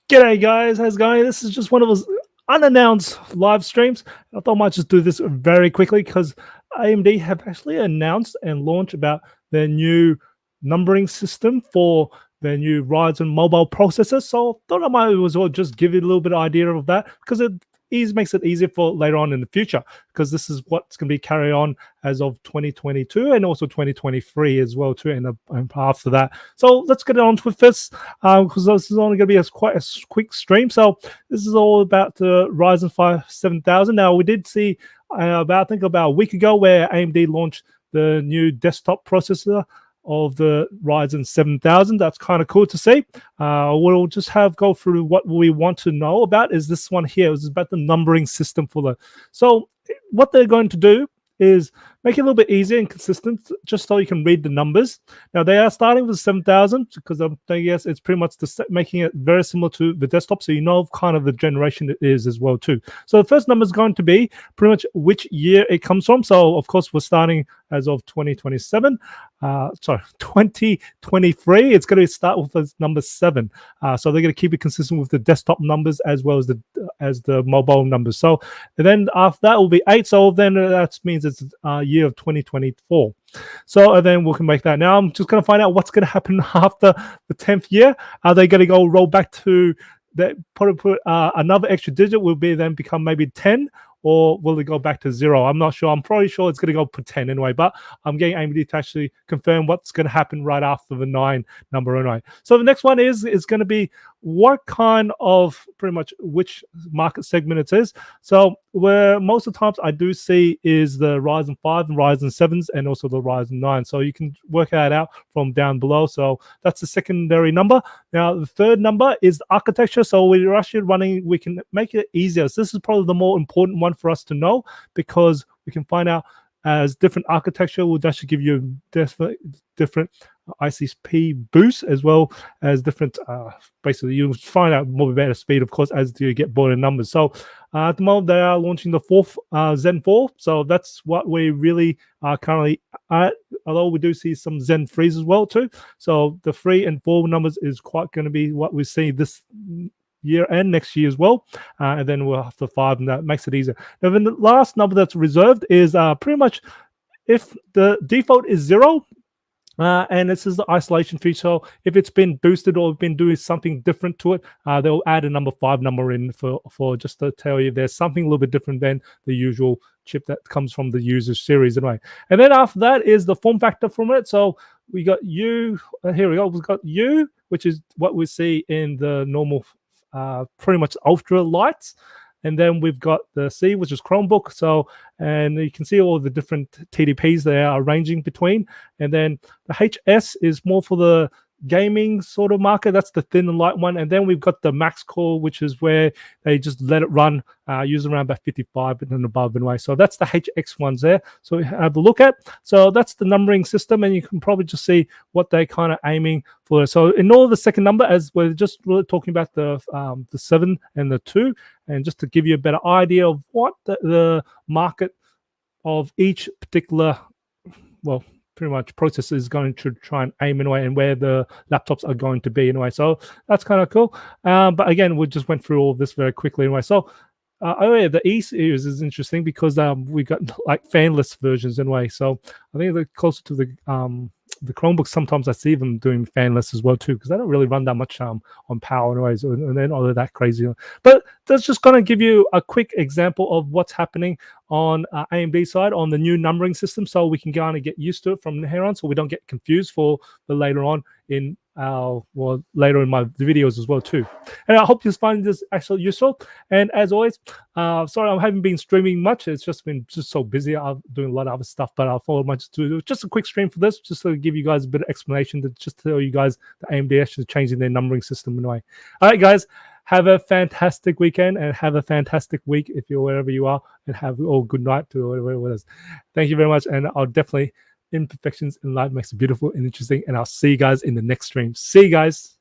G'day guys, how's it going? This is just one of those unannounced live streams. I thought I might just do this very quickly because AMD have actually announced and launched about their new numbering system for their new Ryzen mobile processor. So I thought I might as well just give you a little bit of idea of that because it makes it easier for later on in the future because this is what's going to be carried on as of 2022 and also 2023 as well too, and after that. So let's get on with this because this is only going to be quite a quick stream. So this is all about the Ryzen 5 7000. Now we did see about a week ago where AMD launched the new desktop processor of the Ryzen 7000. That's kind of cool to see. We'll just go through what we want to know about is this one here. It's about the numbering system for the. So what they're going to do is make it a little bit easier and consistent, just so you can read the numbers. Now they are starting with 7,000 because I guess it's pretty much making it very similar to the desktop, so you know kind of the generation it is as well too. So the first number is going to be pretty much which year it comes from. So of course we're starting as of 2027. 2023. It's going to start with number 7. So they're going to keep it consistent with the desktop numbers as well as the mobile numbers. So and then after that will be 8. So then that means it's year of 2024. So then we can make that. Now I'm just going to find out what's going to happen after the 10th year. Are they going to go roll back to that? Put another extra digit will be then become maybe 10. Or will it go back to 0? I'm not sure. I'm probably sure it's going to go to 10 anyway, but I'm getting AMD to actually confirm what's going to happen right after the 9 number anyway. So the next one is going to be what kind of pretty much which market segment it is. So where most of the times I do see is the Ryzen 5 and Ryzen 7s and also the Ryzen 9. So you can work that out from down below. So that's the secondary number. Now the third number is the architecture. So we're actually we can make it easier. So this is probably the more important one for us to know because we can find out as different architecture will actually give you different ICP boosts as well as different basically you'll find out more better speed of course as you get broader numbers. So at the moment they are launching the 4th Zen 4, so that's what we really are currently at, although we do see some Zen 3s as well too. So the 3 and 4 numbers is quite going to be what we see this year and next year as well, and then we'll have the 5, and that makes it easier. Now then the last number that's reserved is pretty much if the default is 0, and this is the isolation feature. So if it's been boosted or been doing something different to it, they'll add a number 5 number in for just to tell you there's something a little bit different than the usual chip that comes from the user series anyway. And then after that is the form factor from it. So we got U. Here we go. We've got U, which is what we see in the normal, pretty much ultra lights. And then we've got the C, which is Chromebook. So, and you can see all the different TDPs they are ranging between. And then the HS is more for the gaming sort of market. That's the thin and light one. And then we've got the max core, which is where they just let it run, use around about 55 and above anyway. So that's the HX ones there. So have a look at. So that's the numbering system, and you can probably just see what they're kind of aiming for. So in all the second number, as we're just really talking about the 7 and the 2, and just to give you a better idea of what the market of each particular, well, pretty much processor is going to try and aim in a way, and where the laptops are going to be anyway. So that's kind of cool. But again, we just went through all this very quickly anyway. So oh yeah, the E series is interesting because we got like fanless versions anyway. So I think they're closer to the Chromebooks. Sometimes I see them doing fanless as well too, because they don't really run that much on power anyways, and they're not that crazy. But that's just going to give you a quick example of what's happening on AMD side on the new numbering system, so we can kind of get used to it from here on, so we don't get confused for the later on in later in my videos as well too. And I hope you find this actually useful. And as always, sorry I haven't been streaming much. It's just been so busy. I'm doing a lot of other stuff, but I thought I might just do just a quick stream for this, just to give you guys a bit of explanation, to just tell you guys that AMD actually changing their numbering system in a way. All right, guys. Have a fantastic weekend and have a fantastic week if you're wherever you are, and have all good night to whatever it is. Thank you very much, and I'll definitely, imperfections in life makes it beautiful and interesting, and I'll see you guys in the next stream. See you guys.